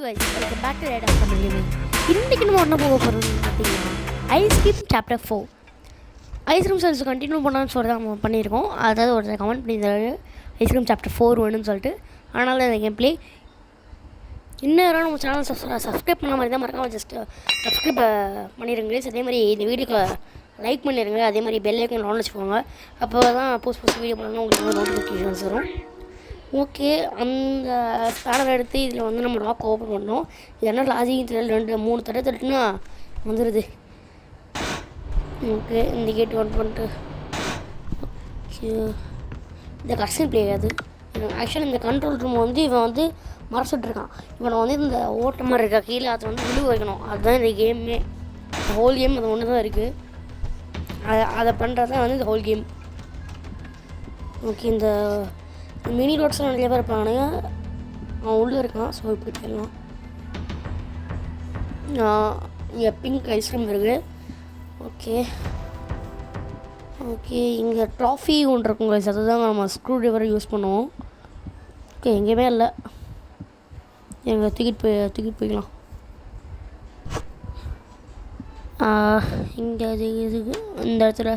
guys, welcome back to Red Family Living. இன்னைக்கு நம்ம என்ன போக போகிறோம்னு பார்த்தீங்கன்னா ice cream chapter 4 ice cream service continue பண்ணலான்னு சொல்லிட்டு நம்ம பண்ணியிருக்கோம். அதாவது ஒருத்தர் கமெண்ட் பண்ணியிருந்தாரு ஐஸ்கிரீம் சாப்டர் 4 வேணும்னு சொல்லிட்டு. அதனால தான் இந்த கேம் பிளே இன்னும் நம்ம சேனல் சப்ஸ்கிரைப் பண்ண மாதிரி தான் மறக்காம ஜஸ்ட் சப்ஸ்கிரைப் பண்ணிடுங்க. அதே மாதிரி இந்த வீடியோக்கு லைக் பண்ணிடுங்க. அதே மாதிரி பெல் ஐக்கன் ஆன் வச்சுக்கோங்க. அப்போ தான் புதுசு வீடியோ பண்ணாலும் உங்களுக்கு நோட்டிஃபிகேஷன்ஸ் வரும். ஓகே, அந்த ஸ்பேனர் எடுத்து இதில் வந்து நம்ம லாக் ஓப்பன் பண்ணோம். இது என்ன லாஜிக் தெரியல, 2-3 தடவை தட்டுனா வந்துடுது. ஓகே, இந்த கேட்டு ஒன் பண்ணிட்டு இந்த கட்சின் பிளே அது ஆக்சுவலி இந்த கண்ட்ரோல் ரூம் வந்து இவன் வந்து மறைச்சிட்ருக்கான். இவனை வந்து இந்த ஓட்டமாக இருக்கா கீழே அதை வந்து விழுவ வைக்கணும். அதுதான் இந்த கேமே, ஹோல் கேம் அது ஒன்று தான் இருக்குது. அதை பண்ணுறது தான் வந்து இந்த ஹோல் கேம். ஓகே, இந்த மினி ரோட்ஸ்லாம் நிறைய பேர் இருப்பானுங்க. அவன் உள்ளே இருக்கான். ஸோ இப்படி போயிடலாம். இங்கே பிங்க் ஐஸ்கிரீம் இருக்குது. ஓகே ஓகே, இங்கே ட்ராஃபி ஒன்று இருக்குங்க. அதுதான் நம்ம ஸ்க்ரூ ட்ரைவரை யூஸ் பண்ணுவோம். ஓகே, எங்கேயுமே இல்லை. எங்கள் தூக்கிட்டு போய்க்கலாம். இங்கே இதுக்கு இந்த இடத்துல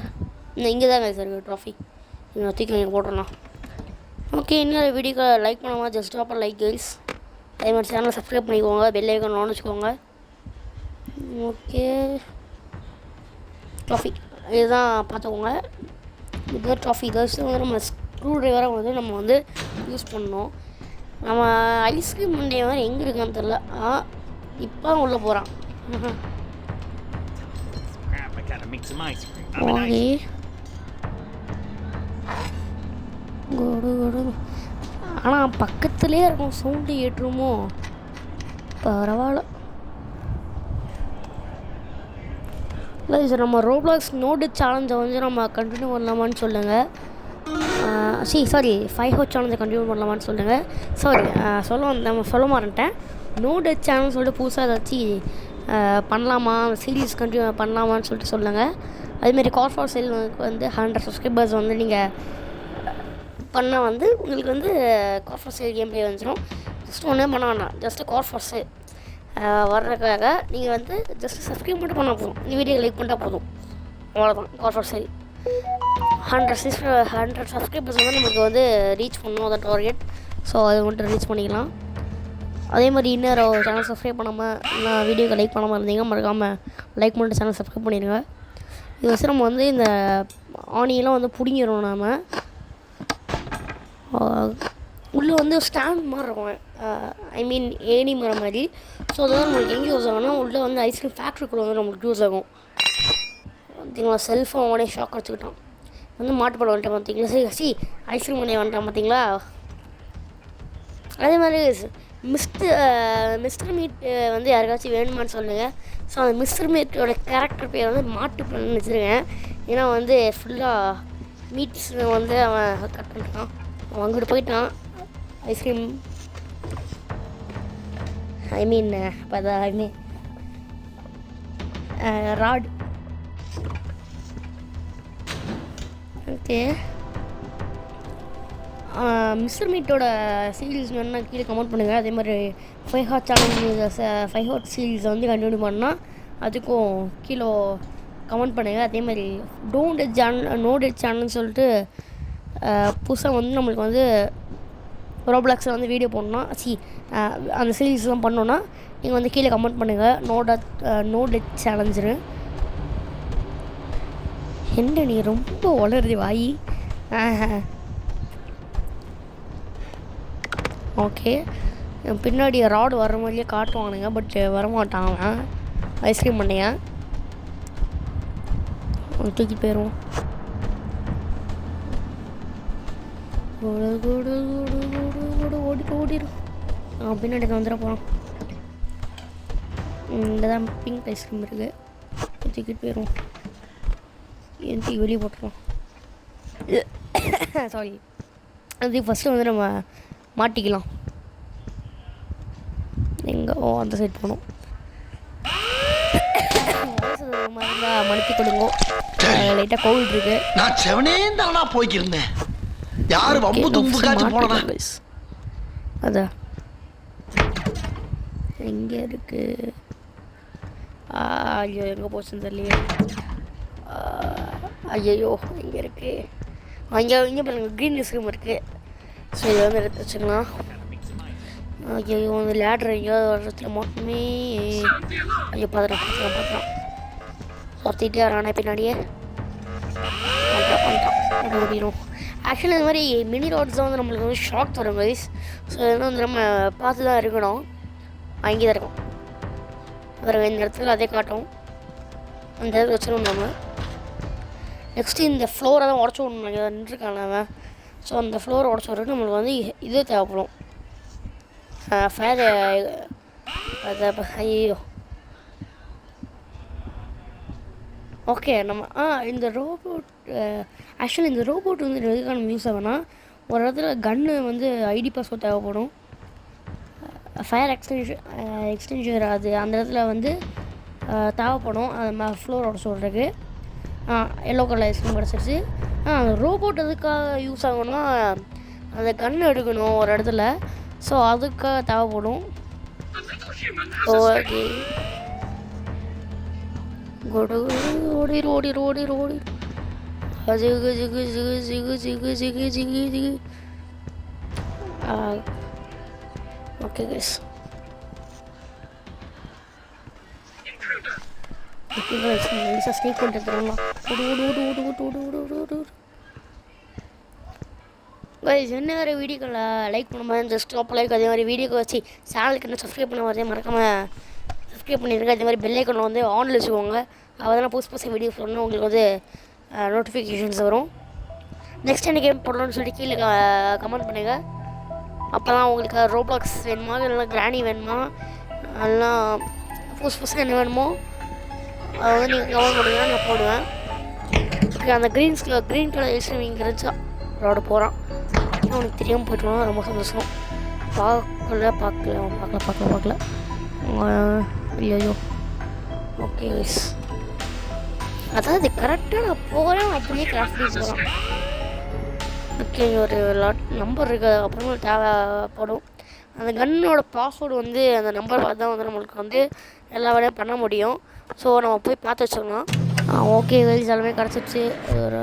இங்கே தாங்க சார் ட்ராஃபி. இங்கே தூக்கி இங்கே போட்டுடலாம். ஓகே, இன்னொரு வீடியோக்கு லைக் பண்ணுவோம். ஜஸ்ட் அப்புறம் லைக் கைஸ். அதே மாதிரி சேனலை சப்ஸ்கிரைப் பண்ணிக்கோங்க. பெல் ஐக்கான் ஆன் வச்சுக்கோங்க. ஓகே, ட்ராஃபி இதுதான் பார்த்துக்கோங்க. இதுதான் ட்ராஃபி கைஸ். வந்து நம்ம ஸ்க்ரூ ட்ரைவரை வந்து நம்ம வந்து யூஸ் பண்ணோம். நம்ம ஐஸ்கிரீம் மண்டே மாதிரி எங்கே இருக்கான்னு தெரில. இப்போ உள்ளே போகிறான். ஓகே, ஆனால் பக்கத்துலேயே இருக்கும். சவுண்டு ஏற்றுமோ? பரவாயில்ல. இல்லை சார், நம்ம ரோப்ளாக்ஸ் நோடு சேலஞ்சை வந்து நம்ம கண்டினியூ பண்ணலாமான்னு சொல்லுங்கள். சாரி 5 ஹவர் சேலஞ்சை கண்டினியூ பண்ணலாமான்னு சொல்லுங்கள். சாரி நம்ம சொல்ல மாட்டேன். நோடு சேனல் சொல்லிட்டு புதுசாக ஏதாச்சும் பண்ணலாமா, சீரீஸ் கண்டினியூ பண்ணலாமான்னு சொல்லிட்டு சொல்லுங்கள். அதுமாரி கார் ஃபார் சேல் வந்து 100 சப்ஸ்கிரைபர்ஸ் வந்து நீங்கள் பண்ணால் வந்து உங்களுக்கு வந்து car for sale game play வந்துடும். ஜஸ்ட் ஒன்றே பண்ண வேண்டாம். ஜஸ்ட்டு கார் ஃபார் சேல் வர்றதுக்காக நீங்கள் வந்து ஜஸ்ட் சப்ஸ்கிரைப் மட்டும் பண்ணால் போதும். இந்த வீடியோ லைக் பண்ணிட்டால் போதும். அவ்வளோதான். கார் ஃபார் சேல் 100 சப்ஸ்கிரைபர்ஸ் வந்து நமக்கு வந்து ரீச் பண்ணணும். அதை டார்கெட். ஸோ அதை மட்டும் ரீச் பண்ணிக்கலாம். அதே மாதிரி இன்னொரு சேனல் சப்ஸ்கிரைப் பண்ணாமல் நான் வீடியோக்கு லைக் பண்ணாமல் இருந்தீங்க மறக்காமல் லைக் பண்ணிட்டு சேனல் சப்ஸ்கிரைப் பண்ணிடுங்க. இது வச்சு நம்ம வந்து இந்த ஆனியெல்லாம் வந்து பிடிங்கிடும். நாம் உள்ளே வந்து ஸ்டாண்ட் மாதிரி இருக்கும். ஏணி மரம் மாதிரி. ஸோ அதுதான் நம்மளுக்கு எங்கே யூஸ் ஆகும்னா உள்ளே வந்து ஐஸ்கிரீம் ஃபேக்ட்ரிக்குள்ளே வந்து நம்மளுக்கு யூஸ் ஆகும். பார்த்தீங்களா, செல்ஃபோன் அவனே ஷாக் வச்சுக்கிட்டான். வந்து மாட்டுப்படம் வந்துட்டேன் பார்த்தீங்களா. சரி ஐஸ்கிரீம் பண்ணி வந்துட்டான் பார்த்தீங்களா. அதே மாதிரி மிஸ்டர் மீட் வந்து யாருக்காச்சும் வேணுமான்னு சொல்லுங்கள். ஸோ அந்த மிஸ்டர் மீட்டோட கேரக்டர் பேர் வந்து மாட்டுப்படம்னு வச்சுருக்கேன். ஏன்னா வந்து ஃபுல்லாக மீட்ஸ் வந்து அவன் கட் பண்ணிட்டான். அவன் அங்கிட்டு போயிட்டான். Ice cream rod. ஓகே, மிஸ்டர் மீட்டோட சீரீஸ் வேணுன்னா கீழே கமெண்ட் பண்ணுங்கள். அதே மாதிரி 5 ஹவர் சேனல் 5 ஹவர் சீரீஸை வந்து கண்டினியூ பண்ணால் அதுக்கும் கீழே கமெண்ட் பண்ணுங்கள். அதே மாதிரி நோடு சேனல்னு சொல்லிட்டு புதுசாக வந்து நம்மளுக்கு வந்து ரோப்ளாக்ஸில் வந்து வீடியோ போடணும். அந்த சீரீஸ்லாம் பண்ணோன்னா நீங்கள் வந்து கீழே கமெண்ட் பண்ணுங்கள். நோடு சேலஞ்சுன்னு. என்ன நீ ரொம்ப வளருது வாயி. ஓகே, பின்னாடி ராடு வர மாதிரியே காட்டுவானுங்க. பட் வரமாட்டான் அவன். ஐஸ்கிரீம் பண்ணையா தூக்கி போயிடுவோம். ஓடிடும். பின்னாடி வந்துட போகிறோம். இந்த தான் பிங்க் ஐஸ்கிரீம் இருக்குது. தூக்கிட்டு போயிடுவோம். தூக்கி வெளியே போட்டுருவோம். சாரி, அது ஃபஸ்ட்டு வந்து நம்ம மாட்டிக்கலாம். எங்கே அந்த சைட் போகணும். மனுத்தி கொடுங்க. லைட்டாக கோவிட் இருக்கு. நான் செவனே தானா போய்க்கிருந்தேன். யாரு வம்பு தும்புக்காச்சும் போனதா அதான் எங்கே இருக்குது? ஐயோ எங்கே போச்சுன்னு தெரியலையே. ஐயோ இங்கே இருக்குது. இங்கே பாருங்கள் க்ரீன் ஸ்க்ரீம் இருக்குது. ஸோ இதை வந்து எடுத்து வச்சுக்கலாம். ஐயோ வந்து லேட்ரு எங்கேயாவது வர்றதுல மட்டுமே ஐயோ பார்த்துக்கலாம் சுற்றிட்டே வரானே பின்னாடியே பண்ணிட்டான் ஓடிடும். ஆக்சுவலி இந்த மாதிரி மினி ரோட்ஸ் தான் வந்து நம்மளுக்கு வந்து ஷாக் தரும் கைஸ். ஸோ இதெல்லாம் வந்து நம்ம பார்த்து தான் இருக்கணும். அங்கே தான் இருக்கும் வேறு இந்த இடத்துல அதே காட்டும். அந்த இடத்துல வச்சிடணும் நம்ம. நெக்ஸ்ட்டு இந்த ஃப்ளோரை தான் உடச்சி விடணும் நின்றுருக்காங்க அவன். ஸோ அந்த ஃப்ளோரை உடச்சி விட்றது நம்மளுக்கு வந்து இது தேவைப்படும். ஃபயர் அதை ஐயோ ஓகே நம்ம இந்த ரோபோட் ஆக்சுவலி இந்த ரோபோட் வந்து எதுக்கான யூஸ் ஆகும்னா ஒரு இடத்துல கன்று வந்து ஐடி பாஸ்வேர்ட் தேவைப்படும். ஃபயர் எக்ஸ்டென்ஷர் அது அந்த இடத்துல வந்து தேவைப்படும். அது ஃப்ளோரோட சொல்கிறதுக்கு எல்லோ கலர் ஐஸ்கிரீம் கிடச்சிருச்சு. அந்த ரோபோட் எதுக்காக யூஸ் ஆகும்னா அந்த கன்று எடுக்கணும் ஒரு இடத்துல. ஸோ அதுக்காக தேவைப்படும். ஓகே ஓடிரு ஓடிரு ஓடிரு ஓடிரு ஜிகு ஜிகு ஜிகு ஜிகு ஜிகு ஜிகு ஜிகு ஜிகு. ஓகே கைஸ் ஸ்னீக் பண்ணிட்டு தரலாம். கைஸ் என்ன வேறு வீடியோக்களை லைக் பண்ணும்போது ஜஸ்ட் டாப் லைக் அதே மாதிரி வீடியோக்கு வச்சு சேனலுக்கு என்ன சப்ஸ்கிரைப் பண்ண வரதே மறக்காமல் சப்ஸ்கிரைப் பண்ணிடுங்க. அதே மாதிரி பெல் ஐக்கானில் வந்து ஆனில் வச்சுக்கோங்க. அதெல்லாம் புதுசு வீடியோஸ் வரணும் உங்களுக்கு வந்து நோட்டிஃபிகேஷன்ஸ் வரும். நெக்ஸ்ட் என்ன கேம் போடணும்னு சொல்லிட்டு கீழே கமெண்ட் பண்ணுங்கள். அப்போ தான் உங்களுக்கு ரோப்ளாக்ஸ் வேணுமா இல்லைனா கிராணி வேணுமா எல்லாம் புதுசு என்ன வேணுமோ அதை வந்து நீங்கள் கமெண்ட் பண்ணுங்கன்னா நான் போடுவேன். ஓகே அந்த க்ரீன் கலர் ஐஸ்கிரீம் இங்கே இருந்துச்சா ரோட போகிறான். அவனுக்கு தெரியாமல் போய்ட்டுருவான். ரொம்ப சந்தோஷம். பார்க்கல ஐயோ ஓகே கைஸ் அதாவது கரெக்டாக நான் போகிறேன் அப்படியே கிராஸ் பண்ணி போகிறான். ஓகே ஒரு நம்பர் இருக்குது அப்புறமா தேவைப்படும். அந்த கன்னோட பாஸ்வேர்டு வந்து அந்த நம்பர் பார்த்து தான் வந்து நம்மளுக்கு வந்து எல்லா வேலையும் பண்ண முடியும். ஸோ நம்ம போய் பார்த்து வச்சுக்கலாம். ஓகே கைஸ் எல்லாமே கிடச்சிருச்சு. ஒரு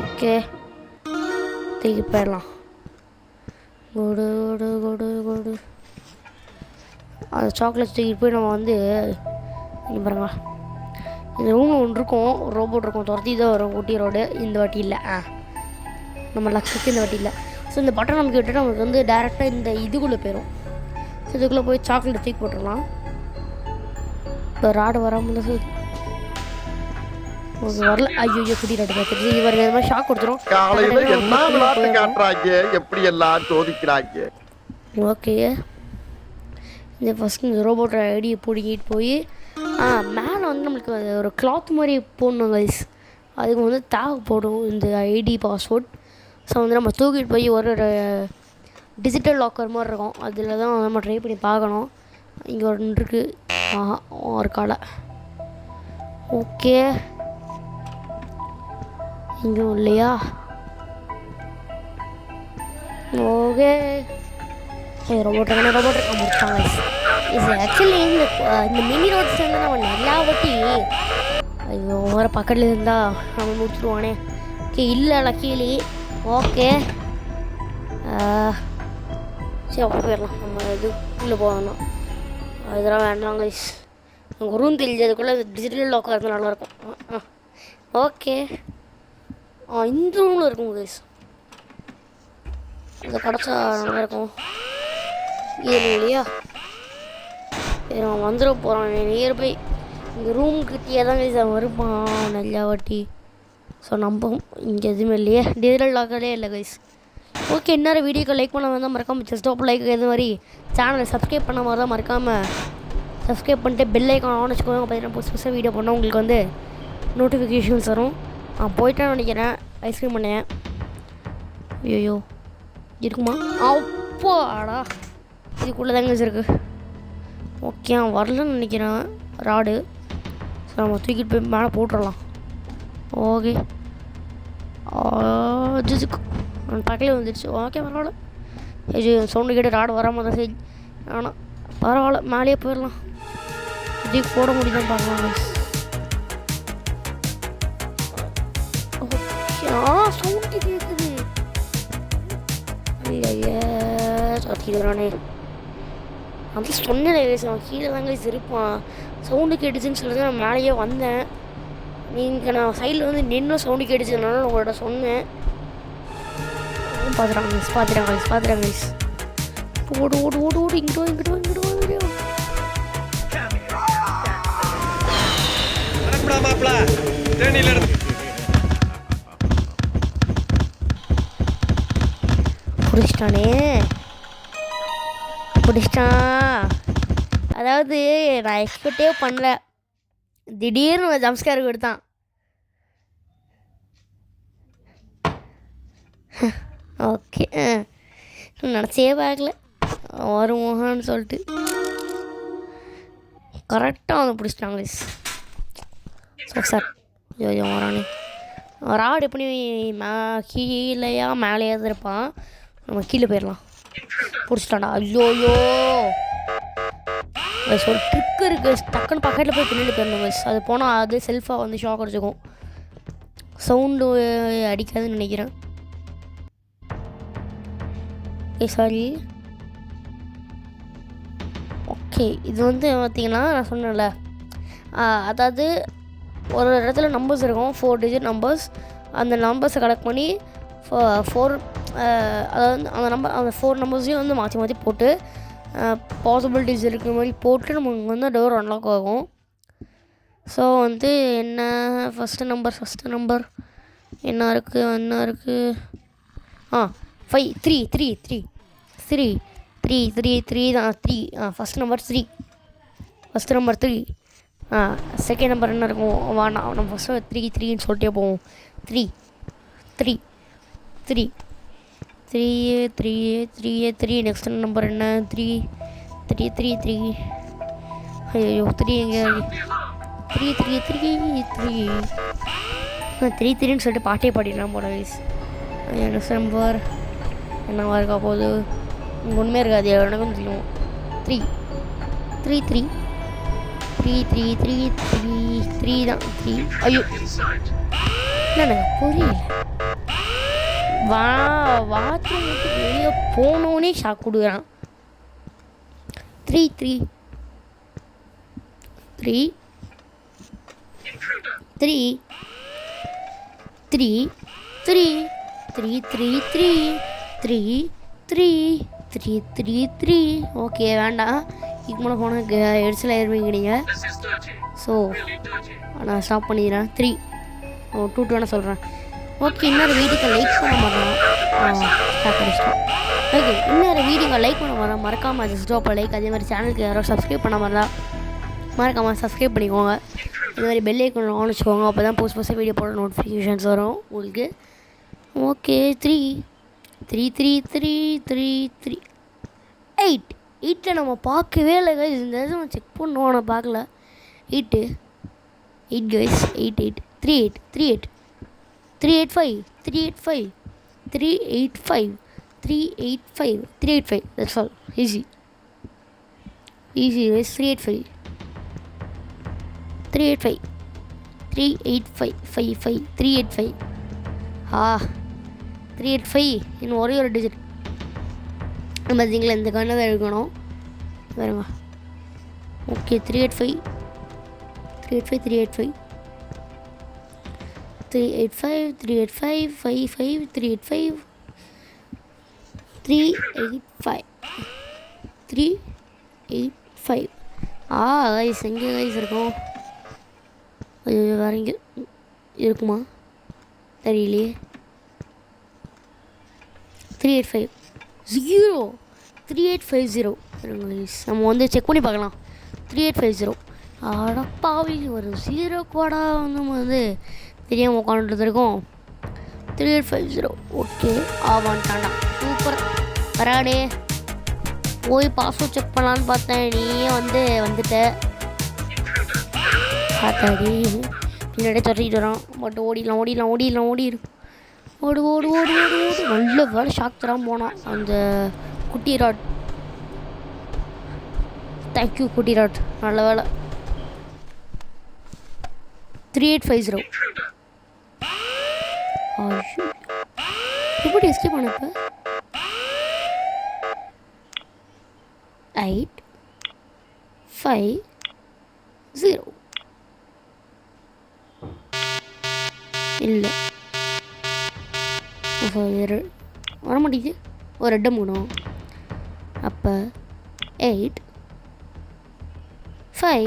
ஓகே தூக்கி போயிடலாம். குடு குடு குடு குடு அந்த சாக்லேட் தூக்கிட்டு போய் நம்ம வந்து இங்கே பாருங்க இந்த ரூமில் ஒன்று இருக்கும் ரோபோட் இருக்கும் துரத்தி தான் வரும் ஊட்டி ரோடு. இந்த வாட்டி இல்லை நம்ம லக்ஸுக்கு இந்த வாட்டி இல்லை. ஸோ இந்த பட்டன் நமக்கு விட்டுட்டு நமக்கு வந்து டேரெக்டாக இந்த இதுக்குள்ளே போயிடும். ஸோ இதுக்குள்ளே போய் சாக்லேட் தூக்கி போட்டுடலாம். இப்போ ராடு வராமல் தான் வரல. ஐயோ குட்டி ராடு பார்த்துட்டு இவருக்கு இந்த மாதிரி ஷாக் கொடுத்துரும். ஓகே இந்த ஃபஸ்ட்டு இந்த ரோபோட்டோட ஐடியை பிடிக்கிட்டு போய் மேலே வந்து நம்மளுக்கு ஒரு கிளாத் மாதிரி போடணும் கைஸ். அதுக்கு வந்து தேவைப்படும் இந்த ஐடி பாஸ்வேர்ட். ஸோ வந்து நம்ம தூக்கிட்டு போய் ஒரு டிஜிட்டல் லாக்கர் மாதிரி இருக்கும் அதில் தான் நம்ம ட்ரை பண்ணி பார்க்கணும். இங்கே ஒன்று இருக்குது ஒரு காலை. ஓகே இங்கே இல்லையா? ஓகே ரோபோட் முடிச்சாங்க. இது ஆக்சுவலி இந்த மினி ரோட்ஸ் வந்து நம்ம நல்லா வாட்டி ஐயோ வர பக்கத்தில் இருந்தால் நம்ம முடிச்சுடுவானே. ஓகே இல்லை லக்கீலி. ஓகே சரி அப்போ போயிடலாம். நம்ம இது உள்ளே போகணும் அதெல்லாம் வேண்டாம் கைஸ். உங்கள் ரூம் தெரிஞ்சதுக்குள்ளே டிஜிட்டல் லாக்காக இருந்தால் நல்லாயிருக்கும். ஓகே இந்த ரூமில் இருக்கும் கைஸ். இதை கிடச்சா நல்லாயிருக்கும். ஏன் இல்லையா அவன் வந்துட போகிறான் நியர்பை இந்த ரூம்கிட்டே தான் கைஸ் அவன் வருப்பான் நல்லா வாட்டி. ஸோ நம்ம இங்கே எதுவுமே இல்லையே டிஜிட்டல் லாக்கரே இல்லை கைஸ். ஓகே இன்னொரு வீடியோக்கு லைக் பண்ண வந்தால் மறக்காமல் ஜஸ்ட் டாப் லைக் இது மாதிரி சேனலை சப்ஸ்கிரைப் பண்ண மாதிரி தான் மறக்காமல் சப்ஸ்கிரைப் பண்ணிட்டு பெல் ஐக்கான் ஆன் வச்சுக்கோங்க. பார்த்தீங்கன்னா புதுசாக வீடியோ பண்ணால் உங்களுக்கு வந்து நோட்டிஃபிகேஷன்ஸ் வரும். நான் போயிட்டேன்னு நினைக்கிறேன். ஐஸ்கிரீம் பண்ணேன். ஐயோ இருக்குமா? அப்போ ஆடா இதுக்குள்ளே தாங்க இருக்குது. ஓகே அவன் வரலன்னு நினைக்கிறேன் ராடு. ஸோ நம்ம தூக்கிட்டு போய் மேலே போட்டுடலாம். ஓகே ஜிஜுக்கு அவன் பக்கத்தில் வந்துடுச்சு. ஓகே பரவாயில்ல ஐயோ சவுண்டு கேட்டு ராடு வராமல் தான் சரி. ஆனால் பரவாயில்ல, மேலேயே போயிடலாம். இது போட முடியுதான் பார்க்கலாம். சவுண்டு கேட்குது. ஐயா சத்திடுறானே. அப்படி சொன்னேன் அவன் கீழே தாங்க இருப்பான். சவுண்டு கேட்டுச்சுன்னு சொல்லிட்டு நான் மேலேயே வந்தேன். நீங்கள் நான் சைடில் வந்து நின்று சவுண்டு கேட்டுச்சுனால உங்கள்கிட்ட சொன்னேன். பார்த்துறாங்க. ஓடு ஓடு ஓடு ஓடு இங்கிட்டு பிடிச்சிட்டான். அதாவது நான் எக்ஸ்பெக்டே பண்ணல, திடீர்னு ஜம்ஸ்கார் கொடுத்தான். ஓகே நினச்சே பார்க்கல வருவான்னு சொல்லிட்டு கரெக்டாக வந்து பிடிச்சிட்டாங்க. சார் ஐயோ வரானே. ராடு எப்படி கீழேயா மேலேயா தான் இருப்பான். நம்ம கீழே போயிடலாம். பிடிச்சிட்டான்டா. ஐயோயோ வயசு ஒரு ட்ரிக் இருக்குது. டக்குன்னு பக்கத்தில் போய் பின்னாடி போயிடணும் வயசு. அது போனால் அது செல்ஃபாக வந்து ஷாக் அடிச்சுக்கும். சவுண்டு அடிக்காதுன்னு நினைக்கிறேன். சாரி. ஓகே இது வந்து பார்த்திங்கன்னா நான் சொன்னேன்ல, அதாவது ஒரு இடத்துல நம்பர்ஸ் இருக்கும், 4 டிஜிட் நம்பர்ஸ். அந்த நம்பர்ஸை கலெக்ட் பண்ணி 4 அதாவது அந்த 4 நம்பர்ஸையும் வந்து மாற்றி போட்டு பாசிபிலிட்டிஸ் இருக்கிற மாதிரி போட்டு நமக்கு வந்து டோர் அன்லாக் ஆகும். ஸோ வந்து என்ன ஃபஸ்ட்டு நம்பர் என்ன இருக்குது 5 3 தான் 3. First number 3. செகண்ட் நம்பர் என்ன இருக்கும்? நம்ம ஃபஸ்ட்டு 3ன்னு சொல்லிட்டே போவோம். 3 நெக்ஸ்ட் நம்பர் என்ன? 3. ஐயோ 3 எங்கே? 3 சொல்லிட்டு பாட்டே பாடிடலாம் போட வயசு. நெக்ஸ்ட் நம்பர் என்னவா இருக்கா போகுது? ஒன்றுமே இருக்காது, எனக்கும் தெரியும். 3 தான் 3. ஐயோ இல்லை எனக்கு புரியல. வாட்ரூம் விட்டு வெளியே போனோன்னே ஷாக் கொடுக்குறான். 3 ஓகே வேண்டாம். இதுக்கு மேலே போனால் எரிச்சல் ஆயிருவீங்க. ஸோ நான் ஸ்டாப் பண்ணிடுறேன். 3 2 வேணால் சொல்கிறேன். ஓகே இன்னொரு வீடியோக்கு லைக் பண்ண மாட்டேன். ஸ்டாப் பண்ணிட்டோம். ஓகே இன்னொரு வீடியோவை லைக் பண்ண மாட்டேன். மறக்காமல் ஜஸ்ட் ட்ராப் லைக். அதே மாதிரி சேனலுக்கு யாரோ சப்ஸ்கிரைப் பண்ண மாதிரி தான் மறக்காமல் சப்ஸ்கிரைப் பண்ணிக்கோங்க. இது மாதிரி பெல் ஐக்கான் ஆன் வச்சுக்கோங்க. அப்போ தான் புதுசு வீடியோ போட நோட்டிஃபிகேஷன்ஸ் வரும் உங்களுக்கு. ஓகே 8 நம்ம பார்க்கவே இல்லை கைஸ். இந்த நம்ம செக் பண்ணுவோம், நான் பார்க்கல. 8 guys 8 385 that's all. easy guys. 385 385 இன்னும் ஒரே ஒரு டிஜிட் பார்த்தீங்களா? இந்த கண்ணை தான் எடுக்கணும் பாருங்க. ஓகே 385 385 கைஸ் எங்கே கைஸ் இருக்கும்? வேறு இங்கே இருக்குமா தெரியலையே. 3850 கைஸ். நம்ம வந்து செக் பண்ணி பார்க்கலாம். 3850 அடப்பாவி ஒரு 0 கோடா வந்து நம்ம வந்து தெரியாமல் உட்காந்துட்டு இருக்கோம். 3850 ஓகே ஆவான்ட்டாண்டா. சூப்பர் வராடே. போய் பாஸ்வேர்ட் செக் பண்ணலான்னு பார்த்தேன், நீயே வந்துட்ட. பார்த்தாடி பின்னாடியே தொட்டிட்டு வரோம். பட் ஓடிடும். ஓடு ஓடு ஓடு ஓடு ஓடு நல்ல வேலை ஷாக் தராமல் போனான் அந்த குட்டி ராட். தேங்க்யூ குட்டி ராட், நல்ல வேலை. 3850. ஐயோ எப்படி எஸ்கேப் பண்ணப்ப? 850 இல்லை வர மாட்டேங்குது. ஒரு ரெட்டை மூணும். அப்போ 850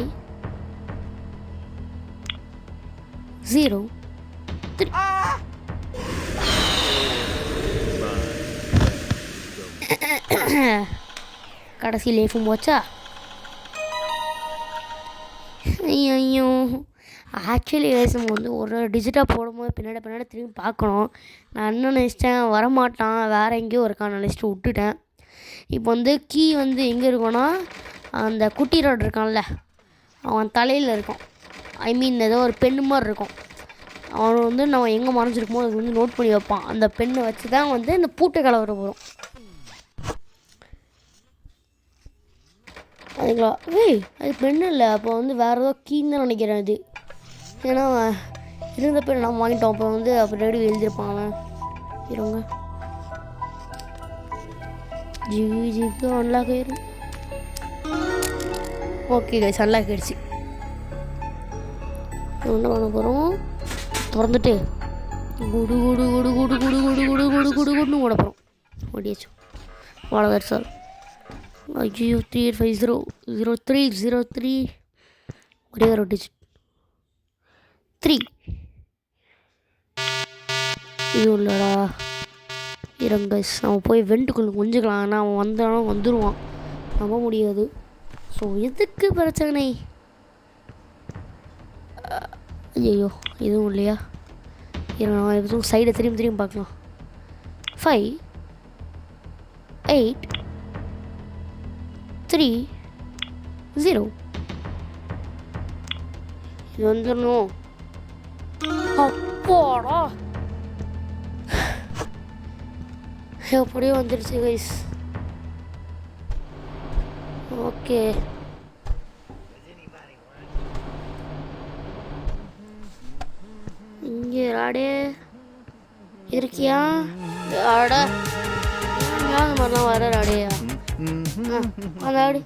கடைசி லைஃபும் போச்சா? ஐயோ ஆக்சுவலி நம்ம வந்து ஒரு டிஜிட்டாக போடும்போது பின்னாடி திரும்பி பார்க்கணும். நான் என்ன நினச்சிட்டேன், வரமாட்டான் வேறு எங்கேயோ இருக்கான்னு நினச்சிட்டு விட்டுட்டேன். இப்போ வந்து கீ வந்து எங்கே இருக்குன்னா அந்த குட்டி ரோடு இருக்கான்ல அவன் தலையில் இருக்கும். ஐ மீன் ஏதோ ஒரு பெண்ணு மாதிரி இருக்கும். அவன் வந்து நம்ம எங்கே மறைஞ்சிருக்கோமோ அது வந்து நோட் பண்ணி வைப்பான். அந்த பெண்ணை வச்சு தான் வந்து இந்த பூட்டை கலவர போகிறோம். அதுங்களா? அது பெண்ணு இல்லை, அப்போ வந்து வேறு ஏதோ கீன்னு தான் நினைக்கிறேன் அது. ஏன்னா இருந்த பேர் நம்ம வாங்கிட்டோம். அப்போ வந்து அப்போ ரெடி எழுதியிருப்பாங்க. இருங்க ஜிக்கு அன்லாக் ஆயிரும். ஓகே கைஸ், அன்லாக் ஆயிடுச்சு. என்ன பண்ண போகிறோம்? திறந்துட்டு குடு குடு குடு குடு குடு குடு குடு குடு குடு குடுன்னு ஓட போகிறோம். ஓடியாச்சு, அவ்வளோதான் சார். ஐயோ 3850 ஒரே ஒரு டிஜிட் 3 இது இல்லைடா. இருங்க நம்ம போய் வெண்ட்டுக்குள்ளே கொஞ்சிக்கலாம். ஆனால் அவன் வந்தாலும் வந்துடுவான், நம்ப முடியாது. ஸோ எதுக்கு பிரச்சனை? ஐயோ எதுவும் இல்லையா? நான் எதுவும் சைடை திரும்பி பார்க்கலாம். 5830 இது வந்துடணும். அப்பாடா எப்படியோ வந்துடுச்சு கைஸ். ஓகே இங்கே ராடே இருக்கியா? ஆடா அந்த மாதிரிலாம் வர ராடையா? அந்த ஆடு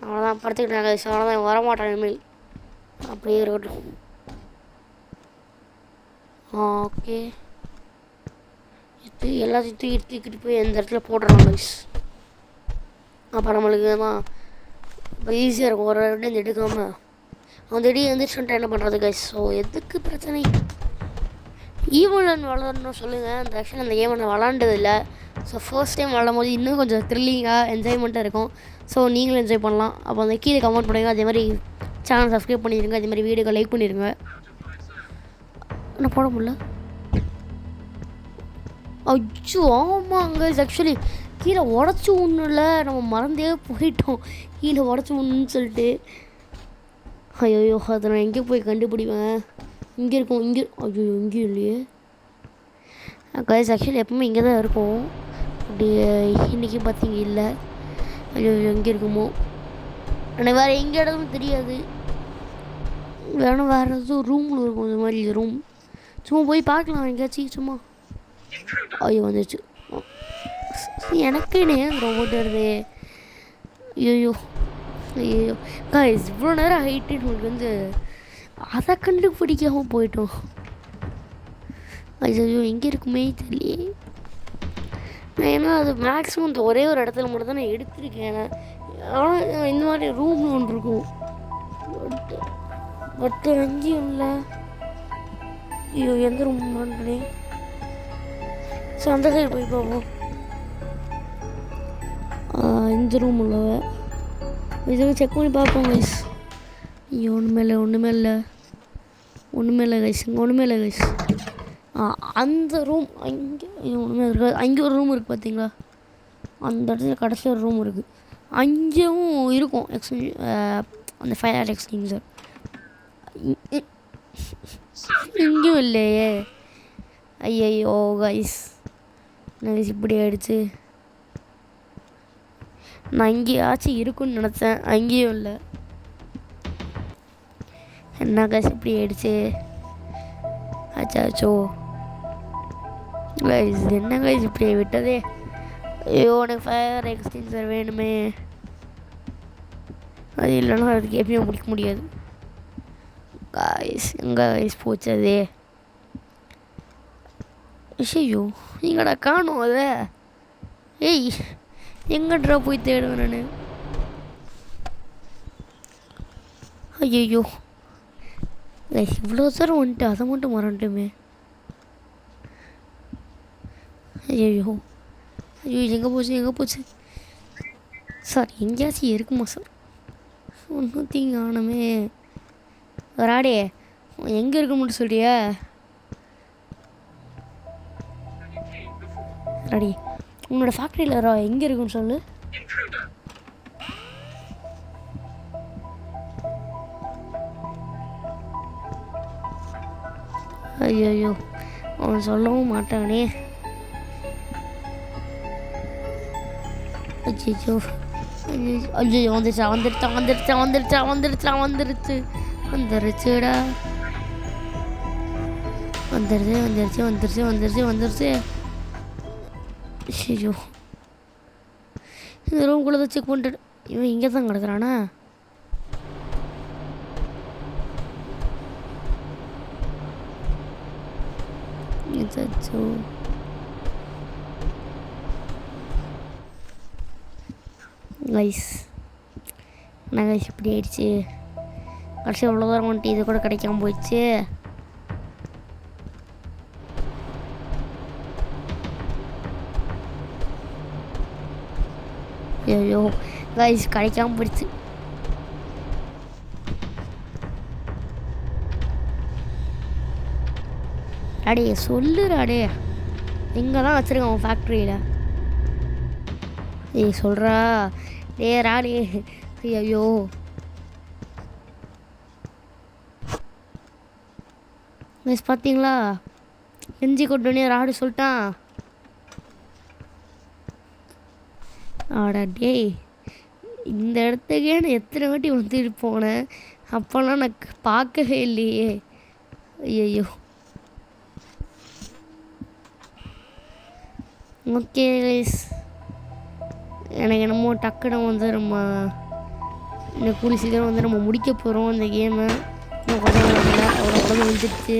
அவ்வளோதான் படுத்துக்கிட்டாங்க கைஸ். அவ்வளோதான், வரமாட்டான் இனிமேல். அப்படியே இருக்கட்டும். ஓகே இது எல்லாத்தையும் தூக்கிட்டு போய் எந்த இடத்துல போடுறோம் கைஸ். அப்போ நம்மளுக்கு தான் இப்போ ஈஸியாக இருக்கும். ஒரு ரெண்டு இந்த எடுக்காமல் அந்த இடி வந்துச்சுன்ட்டு என்ன பண்ணுறது கைஸ்? ஸோ எதுக்கு பிரச்சனை? ஈவன் விளாடணும் சொல்லுங்கள். அந்த ஆக்சுவலி அந்த கேம் நான் விளாண்டதில்லை. ஸோ ஃபர்ஸ்ட் டைம் விளாடும் போது இன்னும் கொஞ்சம் த்ரில்லிங்காக என்ஜாய்மெண்ட்டாக இருக்கும். ஸோ நீங்களும் என்ஜாய் பண்ணலாம். அப்போ அந்த கீழே கமெண்ட் பண்ணுங்க. அதே மாதிரி சேனல் சப்ஸ்கிரைப் பண்ணிடுங்க. அதே மாதிரி வீடியோக்கு லைக் பண்ணிடுங்க. நான் போட முடியல. அச்சோ ஆமாங்க ஆக்சுவலி கீழே உடச்சி ஒன்றும் இல்லை, நம்ம மறந்தே போயிட்டோம் கீழே உடச்சி ஒன்றுன்னு சொல்லிட்டு. ஐயோ அதை நான் எங்கே போய் கண்டுபிடிப்பேன்? இங்கே இருக்கும். இங்கே ஐயோ இங்கேயும் இல்லையே கைஸ். ஆக்சுவலி எப்பவுமே இங்கே தான் இருக்கும். அப்படி இன்றைக்கி பார்த்தீங்க இல்லை. ஐயோ எங்கே இருக்குமோ எனக்கு வேறு எங்கே இடமும் தெரியாது. வேணும் வேறு எதுவும் ரூமில் இருக்கும். இந்த மாதிரி ரூம் சும்மா போய் பார்க்கலாம் எங்கேயாச்சும் சும்மா. ஐயோ வந்துடுச்சு. எனக்குன்னே ரோபோட் வருது. ஐயோ ஐயோ கைஸ் இவ்வளோ நேரம் ஹைட்டு உங்களுக்கு வந்து அதை கண்டுபிடிக்காமல் போயிட்டோம். ஐயோ எங்கே இருக்குமே தெரியலையே. நான் ஏன்னா அது மேக்ஸிமம் இந்த ஒரே ஒரு இடத்துல மட்டும் தான் நான் எடுத்திருக்கேன். ஆனால் இந்த மாதிரி ரூம் ஒன்று இருக்கும். பட் அங்கேயும் இல்லை. ஐயோ எந்த ரூம் பண்ணுறேன்? ஸோ அந்த சைடு போய் பார்ப்போம். இந்த ரூம் உள்ளவ இதை செக் பண்ணி பார்ப்போம் கைஸ். ஐயோ ஒன்றுமே இல்லை கைஸ். இங்கே ஒன்றுமே இல்லை கைஸ். அந்த ரூம் அங்கே ஒன்றுமே இருக்காது. அங்கே ஒரு ரூம் இருக்குது பார்த்தீங்களா? அந்த இடத்துல கடைசி ஒரு ரூம் இருக்குது. அங்கேயும் இருக்கும் அந்த ஃபயர் எக்ஸ்டிங்ஷர். இங்கேயும் இல்லையே. ஐயோ கைஸ் எனக்கு இப்படி ஆயிடுச்சு. நான் இங்கேயாச்சும் இருக்குன்னு நினச்சேன், அங்கேயும் இல்லை. என்ன கைஸ் இப்படி ஆயிடுச்சு. அச்சாச்சோ கைஸ், என்ன கைஸ் இப்படி விட்டதே. ஐயோ எனக்கு ஃபயர் எக்ஸ்டென்சர் வேணுமே, அது இல்லைன்னா அதுக்கு எப்பயும் முடிக்க முடியாது. கைஸ் எங்கே கைஸ் போச்சு அதே. ஐயோ எங்கடா காணும் அதை. ஏய் எங்கன்றா போய் தேடுவேன் நான். ஐயோ கைஸ் இவ்வளோ தூரம் வந்துட்டு அதை மட்டும் மறந்துட்டுமே. ஐயோ ஐயோ எங்கே போச்சு சார்? எங்கேயாச்சும் இருக்குமா சார்? ஒன்றும் தீங்க ஆனமே. ராடே எங்கே இருக்க மட்டும் சொல்றியா? ராடி உன்னோட ஃபேக்ட்ரியில் எங்கே இருக்குன்னு சொல்லு. ஐயோ அவன் சொல்லவும் மாட்டானே. ஐயோ ஐயோ வந்துருச்சுடா. வந்துருச்சு. ஐயோ இந்த ரூம்குள்ளே தான் செக் பண்ணிட்டு இவன் இங்கே தான் கிடக்குறானா? அச்சோ கைஸ் என்ன கைஸ் இப்படி ஆயிடுச்சு. கடைசி எவ்வளோ தூரம் வந்துட்டு இது கூட கிடைக்காம போயிடுச்சு. ஐயோ கைஸ் கிடைக்காம போயிடுச்சு. அடே சொல்லுறாடே, எங்கே தான் வச்சுருக்கான் உன் ஃபேக்ட்ரியில்? ஏய் சொல்கிறா டே ராடே. ஐயோ மிஸ் பார்த்தீங்களா, நெஞ்சி கொட்டோன்னே ராடு சொல்லிட்டான். ஆடா டேய், இந்த இடத்துக்கே நான் எத்தனை வாட்டி வந்துட்டு போனேன், அப்போல்லாம் நான் பார்க்கவே இல்லையே. ஐயோ ஓகே கைஸ், எனக்கு என்னமோ டக்குன்னு வந்து நம்ம இந்த கூலி சீக்கிரம் வந்து நம்ம முடிக்க போகிறோம் இந்த கேமை. இன்னும் கொஞ்சம் இல்லை, அவ்வளோ உடம்பு வந்துடுச்சு.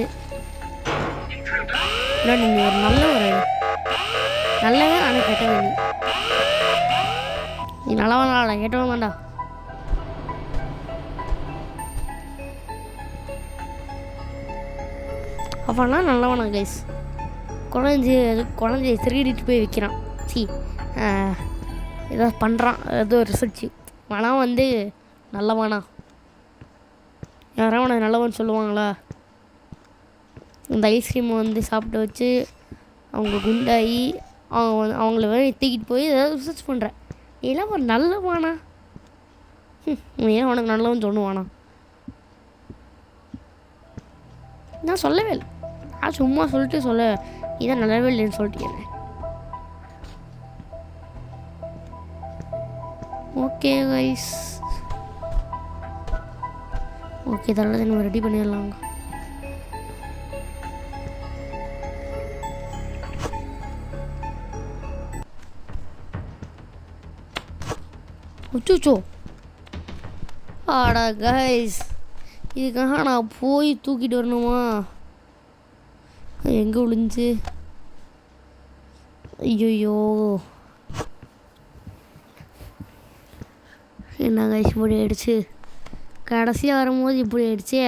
இல்லை நீங்கள் ஒரு நல்லவே ஆனால் கெட்டவன். நீ நல்லவனா கெட்டவன் வேண்டா. அப்போனா நல்லவனா கைஸ். குழந்தைய திருடிட்டு போய் வைக்கிறான். ஏதோ பண்ணுறான், ஏதோ ரிசர்ச். ஆனால் வந்து நல்லவனா? யாராவது அவனை நல்லவன் சொல்லுவாங்களா? இந்த ஐஸ்கிரீமை வந்து சாப்பிட்டு வச்சு அவங்க குண்டாகி அவங்கள தூக்கிட்டு போய் ஏதாவது ரிசர்ச் பண்ணுறேன். இதெல்லாம் ஒரு நல்லவானா? ஏன் அவனுக்கு நல்லவன் சொல்லுவானா? நான் சொல்லவே இல்லை, நான் சும்மா சொல்ல இதான் நல்லாவே இல்லைன்னு சொல்லிட்டேன். ஓகே கைஸ், ஓகே இதெல்லாம் நம்ம ரெடி பண்ணிடலாங்க. அச்சோ ஆடா கைஸ், இதுக்காக நான் போய் தூக்கிட்டு வரணுமா? எங்கே விழுந்துச்சு? ஐயோ என்ன கைஸ் இப்படி ஆயிடுச்சு. கடைசியாக வரும்போது இப்படி ஆயிடுச்சே.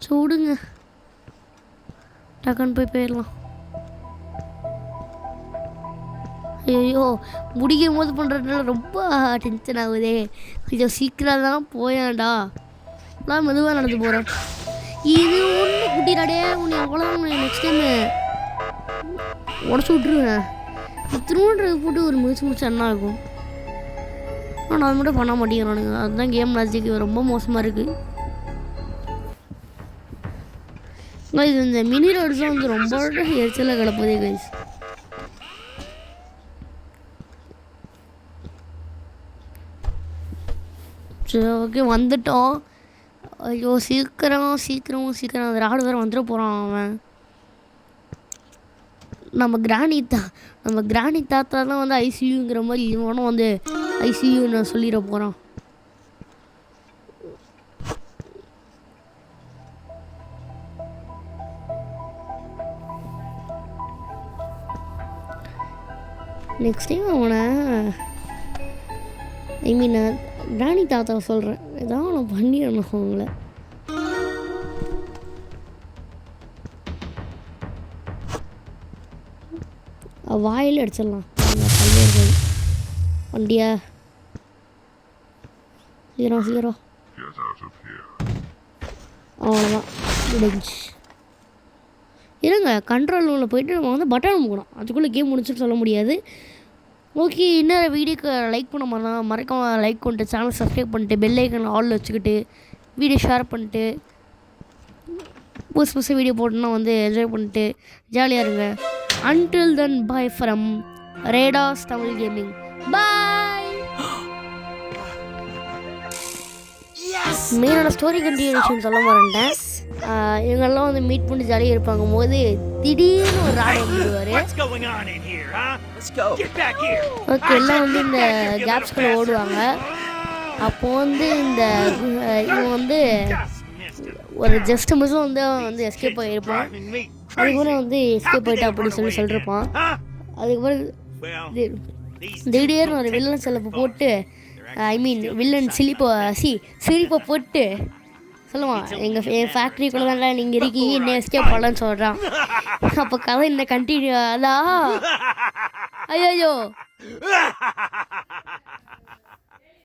சூடுங்க, டக்குன்னு போயிடலாம். ஐயோ முடிக்கும் போது பண்ணுறதுனால ரொம்ப டென்ஷன் ஆகுதே. கொஞ்சம் சீக்கிரம் தான் போயாண்டா, நான் மெதுவாக நடந்து போகிறேன். இது ஒன்று குட்டிடாடே, உன்னை அவ்வளோதான் நெக்ஸ்ட் டைமு உடச்சி விட்ருவேன். திருவன்றது போட்டு ஒரு முடிச்சு என்ன ஆகும்? ஆனால் அது மட்டும் பண்ண மாட்டேங்கிறானுங்க. அதுதான் கேம் லாஜிக் ரொம்ப மோசமாக இருக்குது. கைஸ் இந்த மினி ரோட்ஸ்லாம் வந்து ரொம்ப எரிச்சலாக கிடப்பதே கைஸ். சரி ஓகே வந்துட்டோம். ஐயோ சீக்கிரம் அந்த ராடு வேறு வந்துட போகிறான் அவன். நம்ம கிராணி தாத்தா தான் வந்து ஐசியூங்கிற மாதிரி இவனும் வந்து ஐசியூன்னு சொல்லிட போகிறான். நெக்ஸ்ட் டைம் அவனை கிராணி தாத்தாவை சொல்கிறேன், ஏதாவது நான் பண்ணிடணும் அவங்கள. வாயில் அடிச்சிடலாம் பள்ளியர்கள். வண்டியா சீக்கிரம் அவ்வளோதான் முடிஞ்சு. இருங்க கண்ட்ரோல் ரூமில் போயிட்டு நம்ம வந்து பட்டன் அமுக்கணும். அதுக்குள்ளே கேம் முடிச்சுட்டு சொல்ல முடியாது. ஓகே, இன்னொரு வீடியோக்கு லைக் பண்ண மறக்காம லைக் பண்ணிட்டு சேனல் சப்ஸ்கிரைப் பண்ணிட்டு பெல் ஐக்கன் ஆலில் வச்சுக்கிட்டு வீடியோ ஷேர் பண்ணிட்டு புதுசு வீடியோ போட்டுன்னா வந்து என்ஜாய் பண்ணிட்டு ஜாலியாக இருங்க. Until then, bye from Radars Tamil Gaming. Bye. மெயினோட ஸ்டோரி கண்டினியூஷன் சொல்ல மாட்டேன். இவங்கெல்லாம் வந்து மீட் பண்ணி ஜாலியாக இருப்பாங்க போது திடீர்னு ஒரு ராடு வந்துடுவார். ஓகே, எல்லாம் வந்து இந்த கேப்ஸ்குள்ளே ஓடுவாங்க. அப்போ வந்து இவன் வந்து ஒரு ஜஸ்ட் மிஸ்ஸும் வந்து எஸ்கேப் ஆகியிருப்பான். அதுக்கப்புறம் வந்து எஸ்கேப் ஆகிட்டா அப்படின்னு சொல்லியிருப்பான். அதுக்கப்புறம் திடீர்னு ஒரு வில்லன் செலப்பு போட்டு வில்லன் சிரிப்பை போட்டு சொல்லுவான், என் ஃபேக்ட்ரிக்குள்ளே தான் நீங்கள் இருக்கீங்க, என்ன எஸ்கேப் பண்ணலான்னு சொல்கிறான். அப்போ கதை இந்த கண்டினியூ அதான். ஐயோ